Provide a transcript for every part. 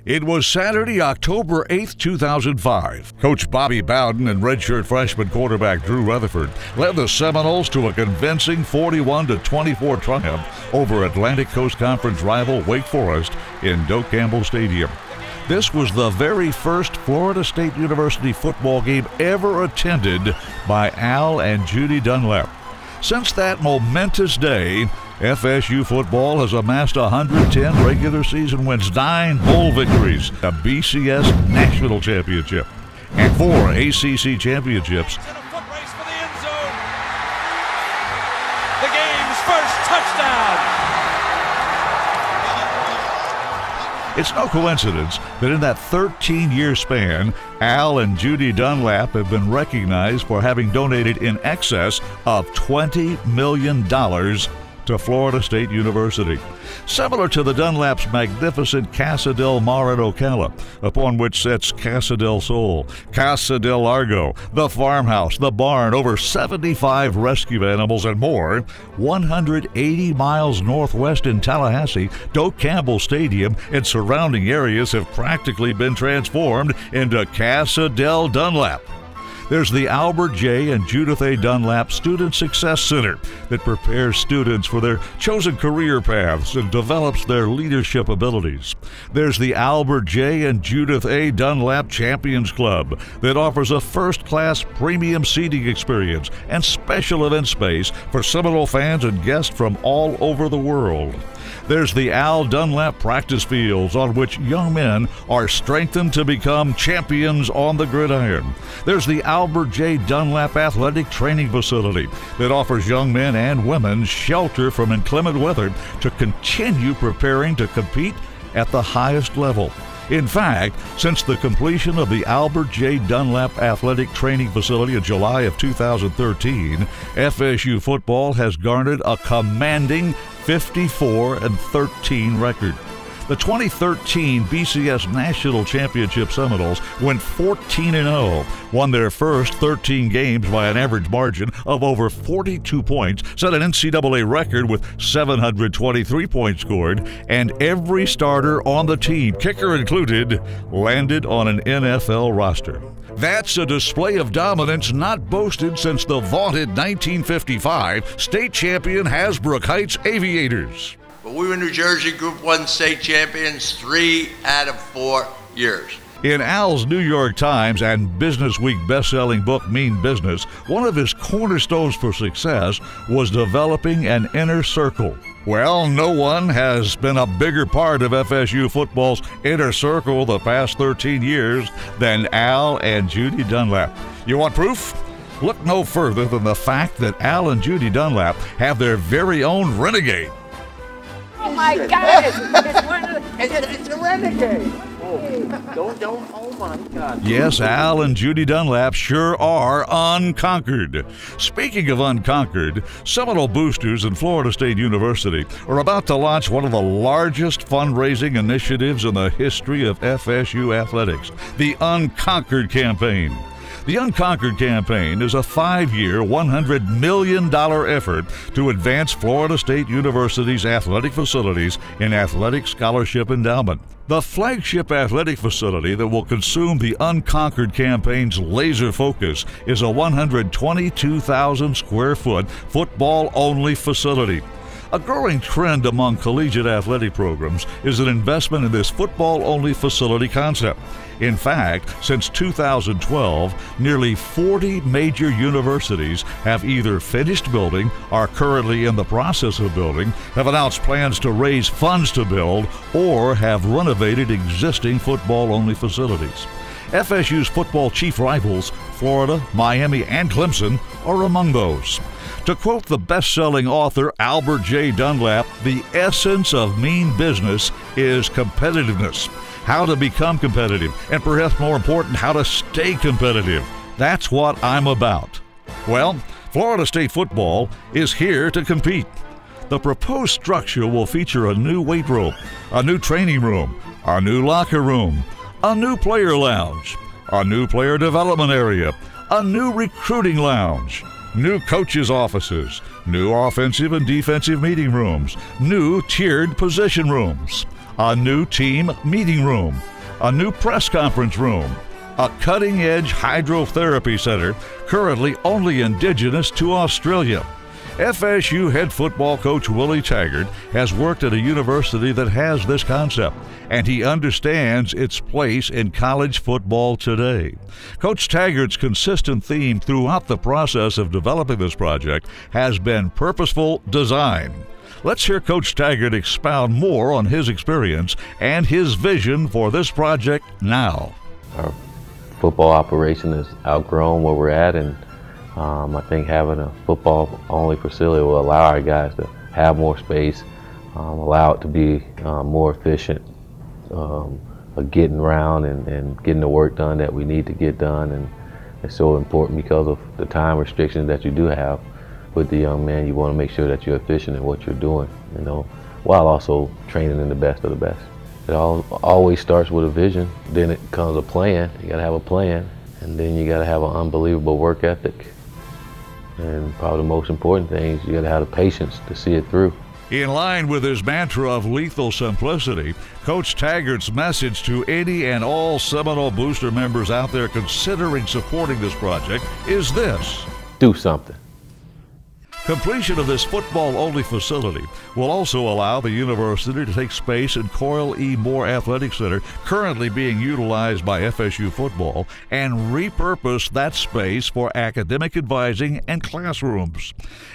It was Saturday, October 8th, 2005. Coach Bobby Bowden and redshirt freshman quarterback Drew Rutherford led the Seminoles to a convincing 41-24 triumph over Atlantic Coast Conference rival Wake Forest in Doak Campbell Stadium. This was the very first Florida State University football game ever attended by Al and Judy Dunlap. Since that momentous day, FSU football has amassed 110 regular season wins, 9 bowl victories, a BCS national championship, and 4 ACC championships. In a foot race for the end zone. The game's first touchdown. It's no coincidence that in that 13-year span, Al and Judy Dunlap have been recognized for having donated in excess of $20 million to Florida State University. Similar to the Dunlap's magnificent Casa del Mar in Ocala, upon which sits Casa del Sol, Casa del Largo, the farmhouse, the barn, over 75 rescue animals, and more. 180 miles northwest in Tallahassee, Doak Campbell Stadium and surrounding areas have practically been transformed into Casa del Dunlap. There's the Albert J. and Judith A. Dunlap Student Success Center that prepares students for their chosen career paths and develops their leadership abilities. There's the Albert J. and Judith A. Dunlap Champions Club that offers a first-class premium seating experience and special event space for Seminole fans and guests from all over the world. There's the Al Dunlap practice fields on which young men are strengthened to become champions on the gridiron. There's the Albert J. Dunlap Athletic Training Facility that offers young men and women shelter from inclement weather to continue preparing to compete at the highest level. In fact, since the completion of the Albert J. Dunlap Athletic Training Facility in July of 2013, FSU football has garnered a commanding 54-13 record. The 2013 BCS National Championship Seminoles went 14-0, won their first 13 games by an average margin of over 42 points, set an NCAA record with 723 points scored, and every starter on the team, kicker included, landed on an NFL roster. That's a display of dominance not boasted since the vaunted 1955 state champion Hasbrook Heights Aviators. But we were New Jersey Group 1 state champions 3 out of 4 years. In Al's New York Times and Business Week best-selling book, Mean Business, one of his cornerstones for success was developing an inner circle. Well, no one has been a bigger part of FSU football's inner circle the past 13 years than Al and Judy Dunlap. You want proof? Look no further than the fact that Al and Judy Dunlap have their very own renegade. Oh my God! It's a renegade. Oh my God. Yes, Al and Judy Dunlap sure are unconquered. Speaking of unconquered, Seminole boosters and Florida State University are about to launch one of the largest fundraising initiatives in the history of FSU athletics, the Unconquered Campaign. The Unconquered Campaign is a 5-year, $100 million effort to advance Florida State University's athletic facilities in athletic scholarship endowment. The flagship athletic facility that will consume the Unconquered Campaign's laser focus is a 122,000 square foot football-only facility. A growing trend among collegiate athletic programs is an investment in this football-only facility concept. In fact, since 2012, nearly 40 major universities have either finished building, are currently in the process of building, have announced plans to raise funds to build, or have renovated existing football-only facilities. FSU's football chief rivals, Florida, Miami, and Clemson, are among those. To quote the best-selling author Albert J. Dunlap, the essence of mean business is competitiveness. How to become competitive, and perhaps more important, how to stay competitive. That's what I'm about. Well, Florida State football is here to compete. The proposed structure will feature a new weight room, a new training room, a new locker room, a new player lounge, a new player development area, a new recruiting lounge, new coaches' offices, new offensive and defensive meeting rooms, new tiered position rooms, a new team meeting room, a new press conference room, a cutting-edge hydrotherapy center currently only indigenous to Australia. FSU head football coach Willie Taggart has worked at a university that has this concept, and he understands its place in college football today. Coach Taggart's consistent theme throughout the process of developing this project has been purposeful design. Let's hear Coach Taggart expound more on his experience and his vision for this project now. Our football operation is outgrown where we're at, and I think having a football-only facility will allow our guys to have more space, allow it to be more efficient, getting around and getting the work done that we need to get done. And it's so important because of the time restrictions that you do have with the young man. You want to make sure that you're efficient in what you're doing, you know, while also training in the best of the best. It always starts with a vision, then it comes a plan. You got to have a plan, and then you got to have an unbelievable work ethic. And probably the most important thing is you got to have the patience to see it through. In line with his mantra of lethal simplicity, Coach Taggart's message to any and all Seminole Booster members out there considering supporting this project is this: do something. Completion of this football-only facility will also allow the university to take space in Coyle E. Moore Athletic Center, currently being utilized by FSU football, and repurpose that space for academic advising and classrooms.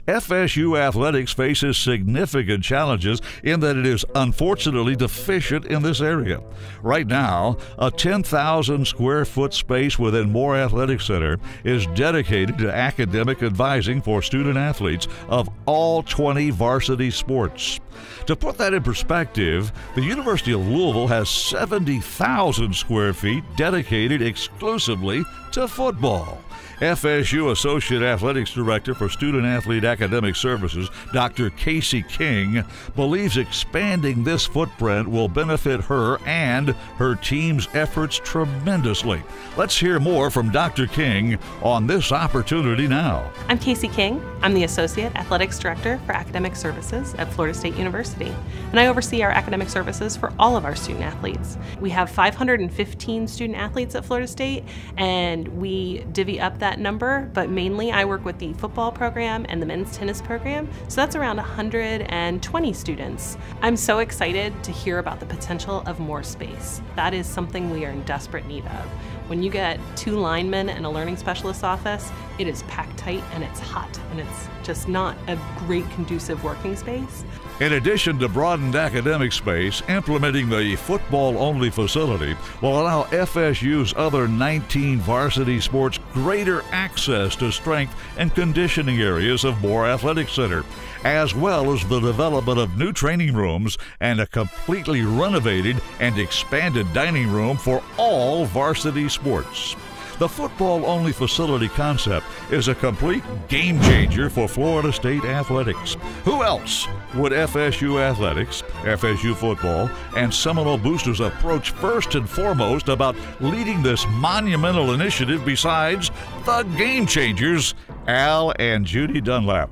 FSU athletics faces significant challenges in that it is unfortunately deficient in this area. Right now, a 10,000 square foot space within Moore Athletic Center is dedicated to academic advising for student athletes of all 20 varsity sports. To put that in perspective, the University of Louisville has 70,000 square feet dedicated exclusively to football. FSU Associate Athletics Director for Student Athlete Academic Services, Dr. Casey King, believes expanding this footprint will benefit her and her team's efforts tremendously. Let's hear more from Dr. King on this opportunity now. I'm Casey King. I'm the Associate Athletics Director for Academic Services at Florida State University, and I oversee our academic services for all of our student athletes. We have 515 student athletes at Florida State, and we divvy up that number, but mainly I work with the football program and the men's tennis program, so that's around 120 students. I'm so excited to hear about the potential of more space. That is something we are in desperate need of. When you get 2 linemen and a learning specialist office, it is packed tight and it's hot, and it's just not a great conducive working space. In addition to broadened academic space, implementing the football-only facility will allow FSU's other 19 varsity sports greater access to strength and conditioning areas of Moore Athletic Center, as well as the development of new training rooms and a completely renovated and expanded dining room for all varsity sports. The football-only facility concept is a complete game changer for Florida State athletics. Who else would FSU athletics, FSU football, and Seminole Boosters approach first and foremost about leading this monumental initiative besides the game changers, Al and Judy Dunlap?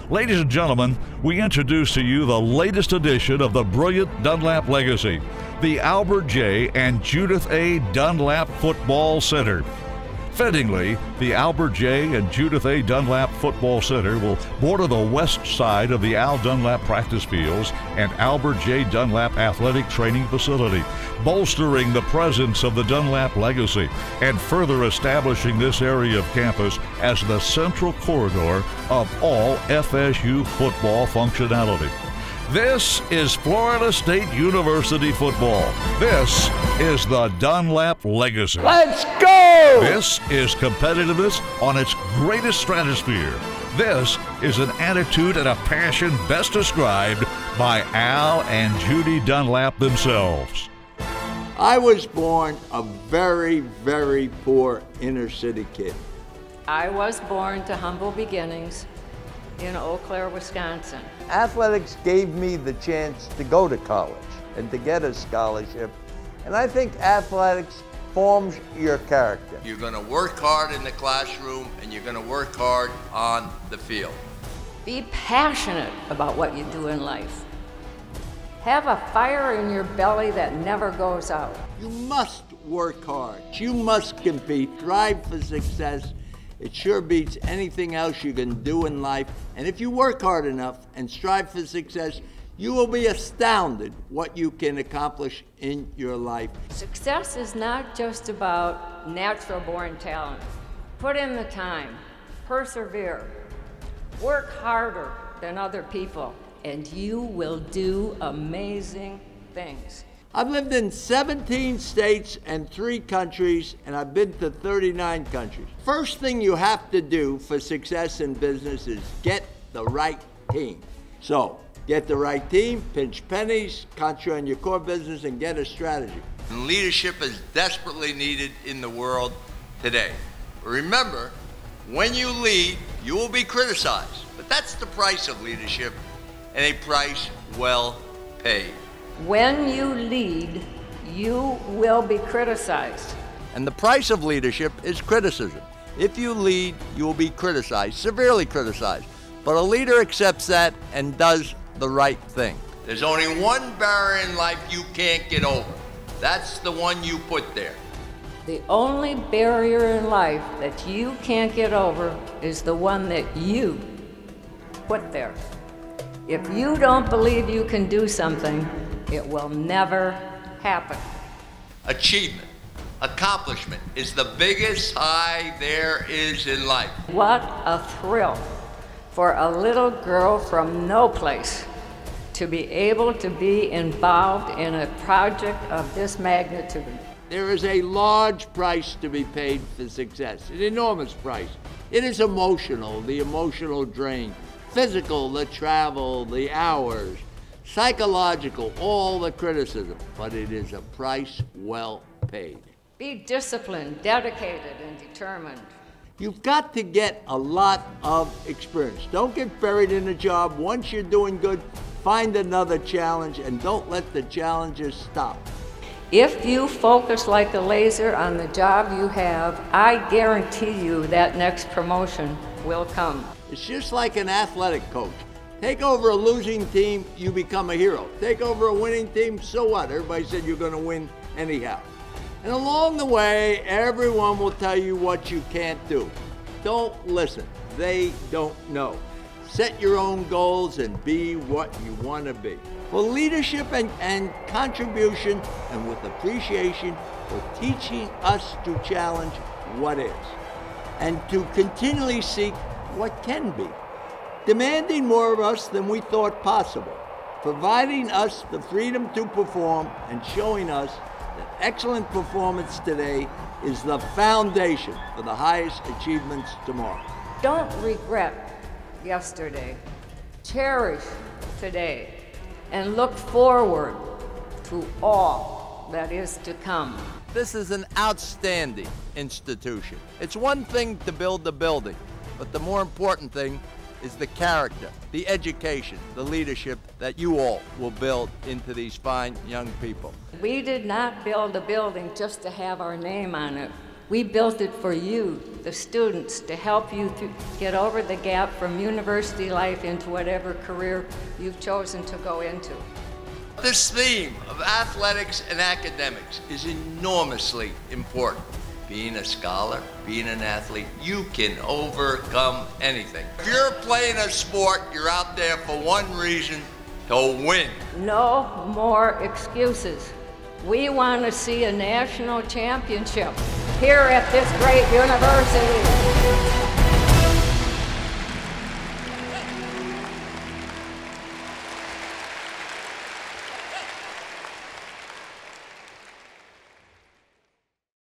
Ladies and gentlemen, we introduce to you the latest edition of the brilliant Dunlap legacy, the Albert J. and Judith A. Dunlap Football Center. Fittingly, the Albert J. and Judith A. Dunlap Football Center will border the west side of the Al Dunlap practice fields and Albert J. Dunlap Athletic Training Facility, bolstering the presence of the Dunlap legacy and further establishing this area of campus as the central corridor of all FSU football functionality. This is Florida State University football. This is the Dunlap legacy. Let's go! This is competitiveness on its greatest stratosphere. This is an attitude and a passion best described by Al and Judy Dunlap themselves. I was born a very, very poor inner city kid. I was born to humble beginnings in Eau Claire, Wisconsin. Athletics gave me the chance to go to college and to get a scholarship. And I think athletics forms your character. You're going to work hard in the classroom and you're going to work hard on the field. Be passionate about what you do in life. Have a fire in your belly that never goes out. You must work hard. You must compete. Strive for success. It sure beats anything else you can do in life. And if you work hard enough and strive for success, you will be astounded what you can accomplish in your life. Success is not just about natural born talent. Put in the time, persevere, work harder than other people, and you will do amazing things. I've lived in 17 states and 3 countries, and I've been to 39 countries. First thing you have to do for success in business is get the right team. So, get the right team, pinch pennies, concentrate on your core business, and get a strategy. And leadership is desperately needed in the world today. Remember, when you lead, you will be criticized. But that's the price of leadership, and a price well paid. When you lead, you will be criticized. And the price of leadership is criticism. If you lead, you will be criticized, severely criticized. But a leader accepts that and does the right thing. There's only one barrier in life you can't get over. That's the one you put there. The only barrier in life that you can't get over is the one that you put there. If you don't believe you can do something, it will never happen. Achievement, accomplishment is the biggest high there is in life. What a thrill for a little girl from no place to be able to be involved in a project of this magnitude. There is a large price to be paid for success, an enormous price. It is emotional, the emotional drain, physical, the travel, the hours, psychological, all the criticism, but it is a price well paid. Be disciplined, dedicated, and determined. You've got to get a lot of experience. Don't get buried in a job. Once you're doing good, find another challenge, and don't let the challenges stop. If you focus like a laser on the job you have, I guarantee you that next promotion will come. It's just like an athletic coach. Take over a losing team, you become a hero. Take over a winning team, so what? Everybody said you're going to win anyhow. And along the way, everyone will tell you what you can't do. Don't listen. They don't know. Set your own goals and be what you want to be. For leadership and contribution, and with appreciation for teaching us to challenge what is, and to continually seek what can be. Demanding more of us than we thought possible, providing us the freedom to perform, and showing us that excellent performance today is the foundation for the highest achievements tomorrow. Don't regret yesterday. Cherish today and look forward to all that is to come. This is an outstanding institution. It's one thing to build the building, but the more important thing is the character, the education, the leadership that you all will build into these fine young people. We did not build a building just to have our name on it. We built it for you, the students, to help you get over the gap from university life into whatever career you've chosen to go into. This theme of athletics and academics is enormously important. Being a scholar, being an athlete, you can overcome anything. If you're playing a sport, you're out there for one reason, to win. No more excuses. We want to see a national championship here at this great university.